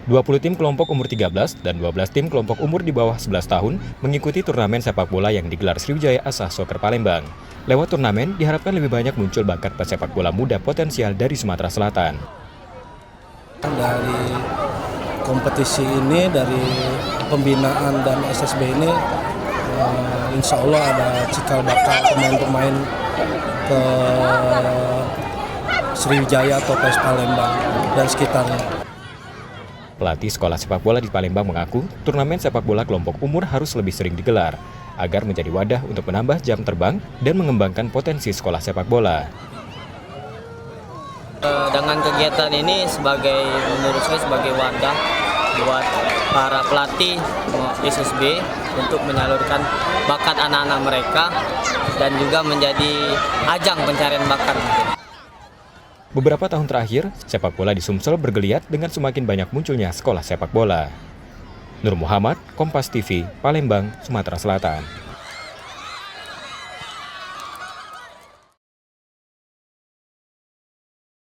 20 tim kelompok umur 13 dan 12 tim kelompok umur di bawah 11 tahun mengikuti turnamen sepak bola yang digelar Sriwijaya Asah Soccer Palembang. Lewat turnamen, diharapkan lebih banyak muncul bakat pesepak bola muda potensial dari Sumatera Selatan. Dari kompetisi ini, dari pembinaan dan SSB ini, insya Allah ada cikal bakal pemain-pemain ke Sriwijaya atau PS Palembang dan sekitarnya. Pelatih sekolah sepak bola di Palembang mengaku turnamen sepak bola kelompok umur harus lebih sering digelar agar menjadi wadah untuk menambah jam terbang dan mengembangkan potensi sekolah sepak bola. Dengan kegiatan ini menurut saya sebagai wadah buat para pelatih SSB untuk menyalurkan bakat anak-anak mereka dan juga menjadi ajang pencarian bakat. Beberapa tahun terakhir, sepak bola di Sumsel bergeliat dengan semakin banyak munculnya sekolah sepak bola. Nur Muhammad, Kompas TV, Palembang, Sumatera Selatan.